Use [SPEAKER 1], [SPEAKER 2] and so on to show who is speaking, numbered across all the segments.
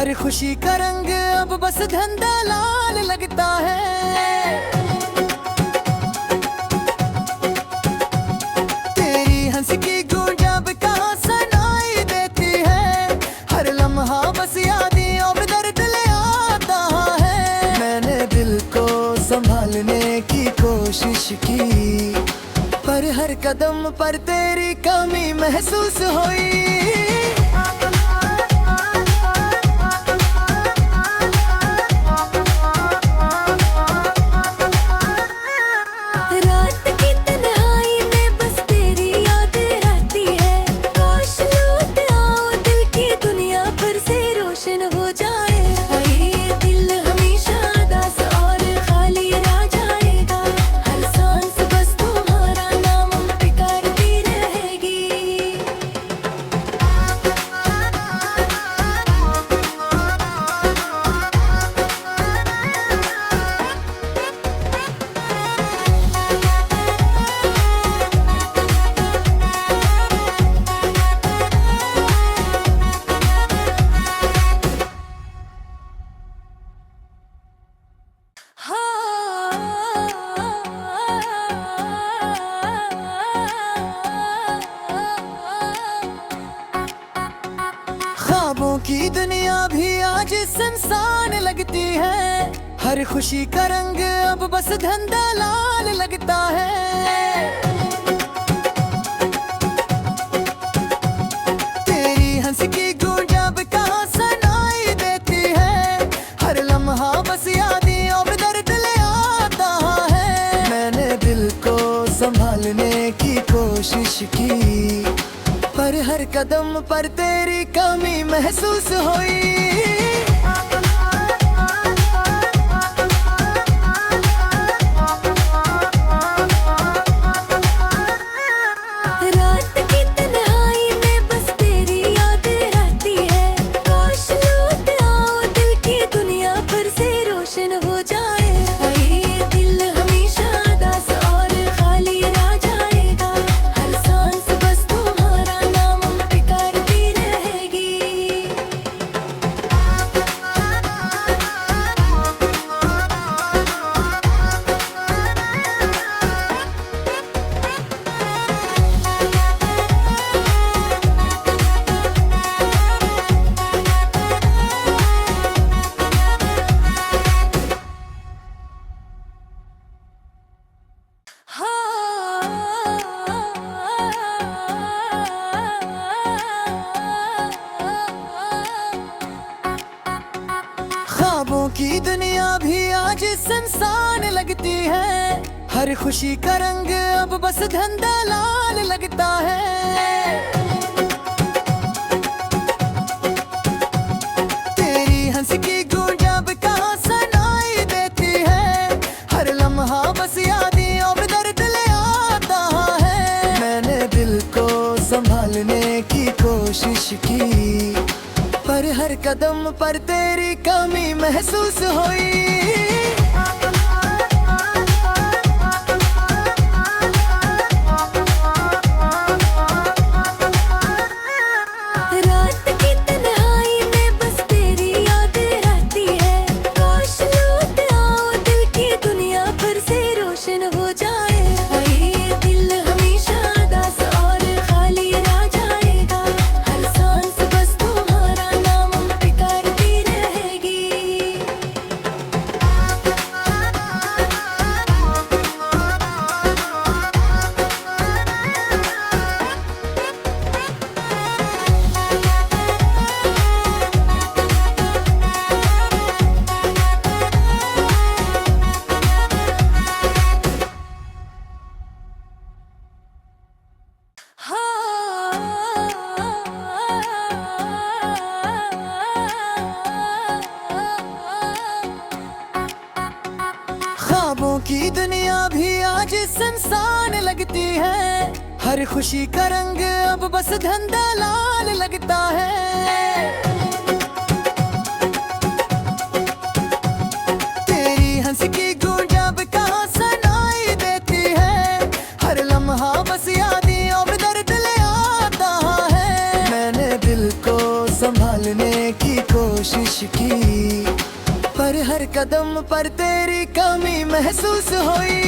[SPEAKER 1] हर खुशी का रंग अब बस धंधा लाल लगता है। तेरी हंसी की गूंज अब कहाँ सुनाई देती है। हर लम्हा बस यादें और दर्द ले आता है। मैंने दिल को संभालने की कोशिश की, पर हर कदम पर तेरी कमी महसूस हुई। ख्वाबों की दुनिया भी आज सुनसान लगती है। हर खुशी का रंग अब बस धंधा लाल लगता है। तेरी हंसी की गूंज अब कहाँ सुनाई देती है। हर लम्हा बस यादें और दर्द ले आता है। मैंने दिल को संभालने की कोशिश की, पर हर कदम पर तेरी कमी महसूस हुई। ख्वाबों की दुनिया भी आज सुनसान लगती है। हर खुशी का रंग अब बस धंधा लाल लगता है। तेरी हंसी की गूंज अब कहाँ सुनाई देती है। हर लम्हा बस यादें और दर्द ले आता है। मैंने दिल को संभालने की कोशिश की, पर हर कदम पर तेरी कमी महसूस हुई। ख्वाबों की दुनिया भी आज सुनसान लगती है। हर खुशी का रंग अब बस धंधा लाल लगता है। तेरी हंसी की गूंज अब कहाँ सुनाई देती है। हर लम्हा बस यादें और दर्द ले आता है। मैंने दिल को संभालने की कोशिश कोशिश की, पर हर कदम पर तेरी कमी महसूस हुई।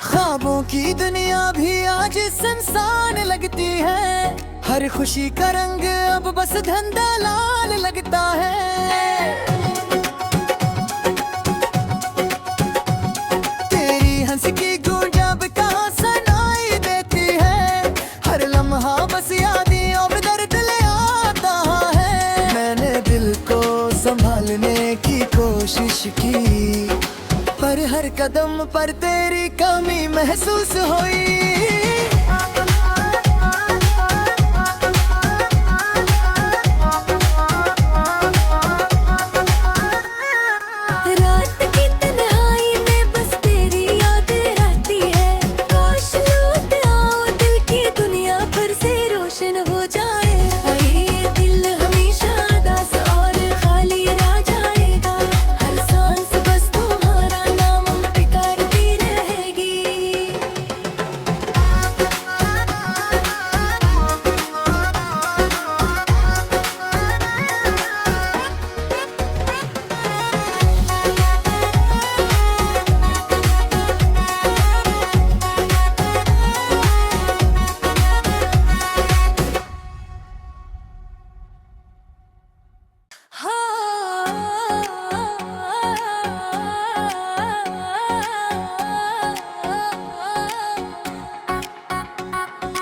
[SPEAKER 1] ख्वाबों की दुनिया भी आज संसान लगती है, हर खुशी का रंग अब बस धंधा लाल लगता है। तेरी हंसी की गूंज अब कहाँ सुनाई देती है, हर लम्हा बस यादें और दर्द ले आता है। मैंने दिल को संभालने की कोशिश की, पर हर कदम पर तेरी कमी महसूस हुई।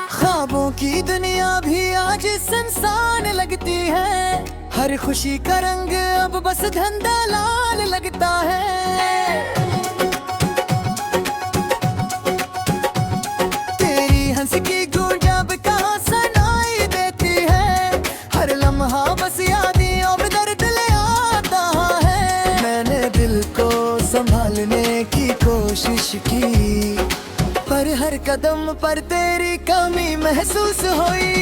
[SPEAKER 1] ख्वाबों की दुनिया भी आज संसान लगती है, हर खुशी का रंग अब बस धंधा लाल लगता है। तेरी हंसी की गूंज अब कहाँ सुनाई देती है, हर लम्हा बस यादें और दर्द ले आता है। मैंने दिल को संभालने की कोशिश की, पर हर कदम पर तेरी कमी महसूस हुई।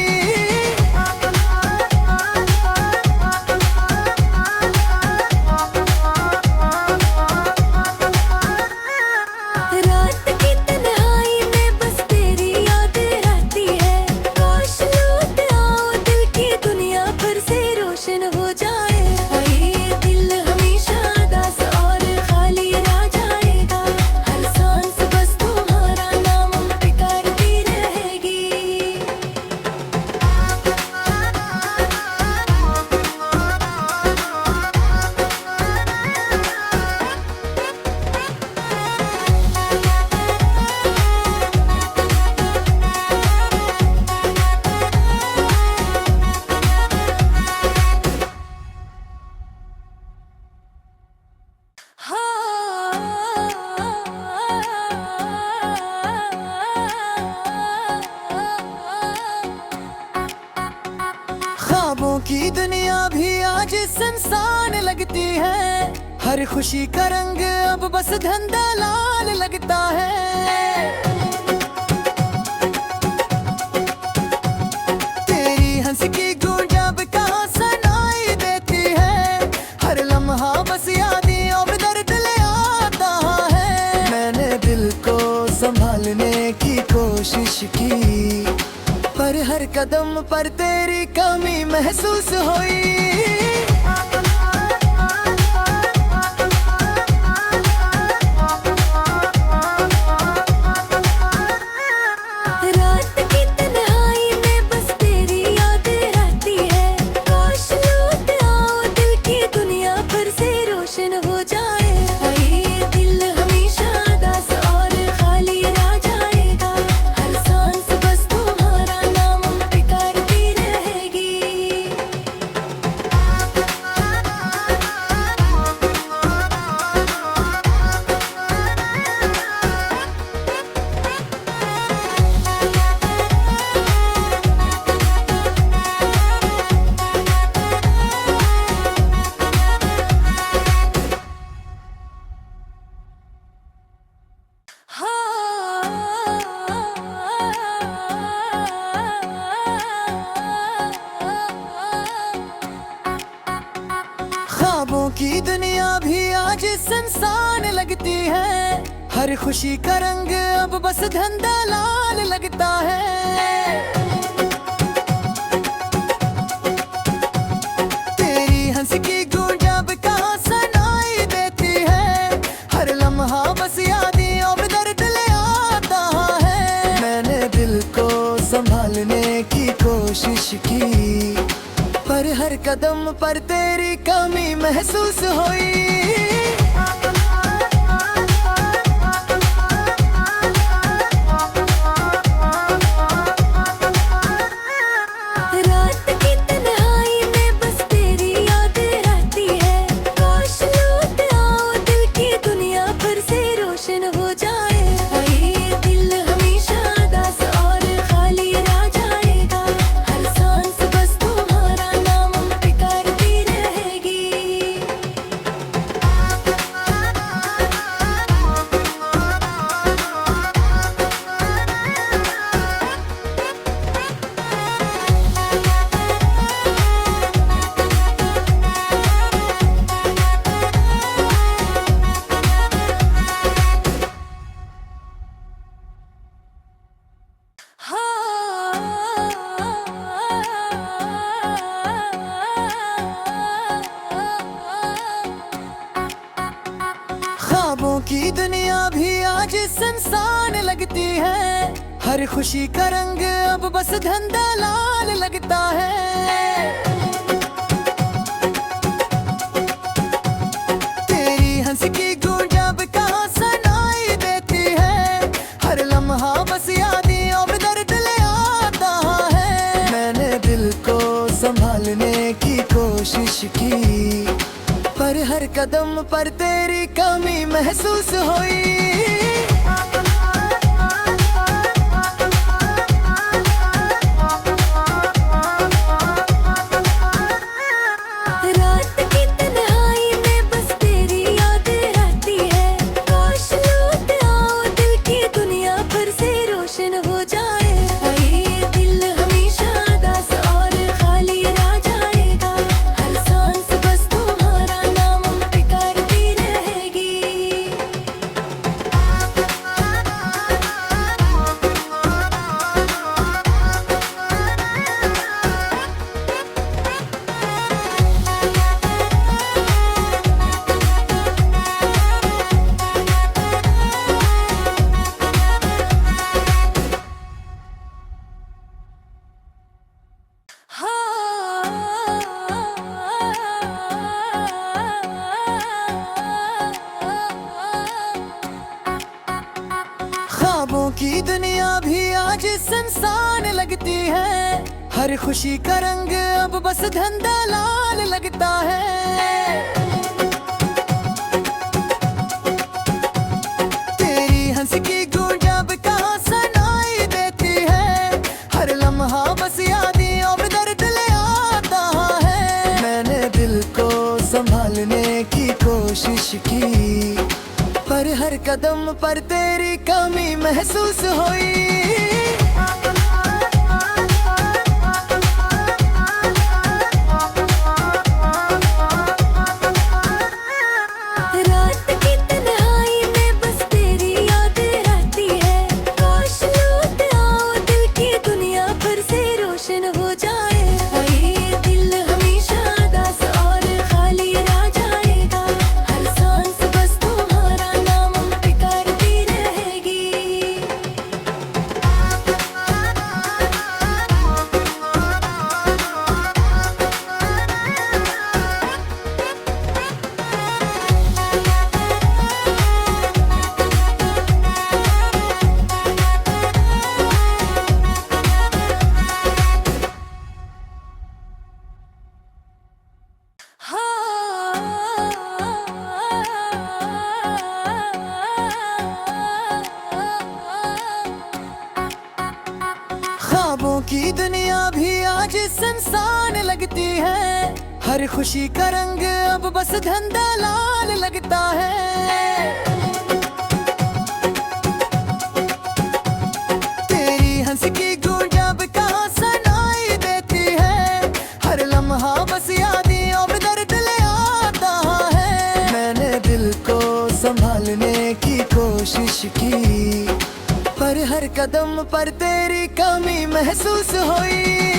[SPEAKER 1] ख्वाबों की दुनिया भी आज संसान लगती है, हर खुशी का रंग अब बस धंधा लाल लगता है। तेरी हंसी की गूंज अब कहाँ सुनाई देती है, हर लम्हा बस यादें और दर्द ले आता है। मैंने दिल को संभालने की कोशिश की, पर हर कदम पर तेरी कमी महसूस हुई।
[SPEAKER 2] रात की तन्हाई में बस तेरी याद रहती है, काश लौट
[SPEAKER 1] ख्वाबों की दुनिया भी आज सुनसान लगती है, हर खुशी का रंग अब बस धंधा लाल लगता है। तेरी हंसी की गूंज अब कहाँ सुनाई देती है, हर लम्हा बस यादियों में दर्द ले आता है। मैंने दिल को संभालने की कोशिश की, पर हर कदम पर तेरी कमी महसूस हुई।
[SPEAKER 2] रात की तन्हाई में बस तेरी याद रहती है, काश लौट आओ दिल की दुनिया फिर से रोशन हो जाए। ये दिल हमेशा उदास और खाली रह जाएगा, हर सांस बस तुम्हारा नाम पुकारती रहेगी।
[SPEAKER 1] ख्वाबों की दुनिया भी आज सुनसान लगती है, हर खुशी का रंग अब बस धंधा लाल लगता है। तेरी हंसी की गूंज अब कहाँ सुनाई देती है, हर लम्हा बस यादियों में दर्द ले आता है। मैंने दिल को संभालने की कोशिश की, पर हर कदम पर तेरी कमी महसूस हुई।
[SPEAKER 2] रात की तन्हाई में बस तेरी याद रहती है, काश लौट आओ दिल की दुनिया फिर से रोशन हो जाए। ये दिल हमेशा उदास और खाली रह जाएगा, हर सांस बस तुम्हारा नाम पुकारती रहेगी।
[SPEAKER 1] ख्वाबों की दुनिया भी आज सुनसान लगती है, हर खुशी का रंग अब बस धंधा लाल लगता है। तेरी हंसी की गूंज अब कहाँ सुनाई देती है, हर लम्हा बस यादियों में दर्द ले आता है। मैंने दिल को संभालने की कोशिश की, पर हर कदम पर तेरी कमी महसूस हुई।
[SPEAKER 2] रात की तन्हाई में बस तेरी याद रहती है, काश लौट आओ दिल की दुनिया फिर से रोशन हो जाए। ये दिल हमेशा उदास और खाली रह जाएगा, हर सांस बस तुम्हारा नाम पुकारती रहेगी।
[SPEAKER 1] ख्वाबों की दुनिया भी आज सुनसान लगती है, हर खुशी का रंग अब बस धंधा लाल लगता है। तेरी हंसी की गूंज अब कहाँ सुनाई देती है, हर लम्हा बस यादियों में दर्द ले आता कोशिश की, पर हर कदम पर तेरी कमी महसूस हुई।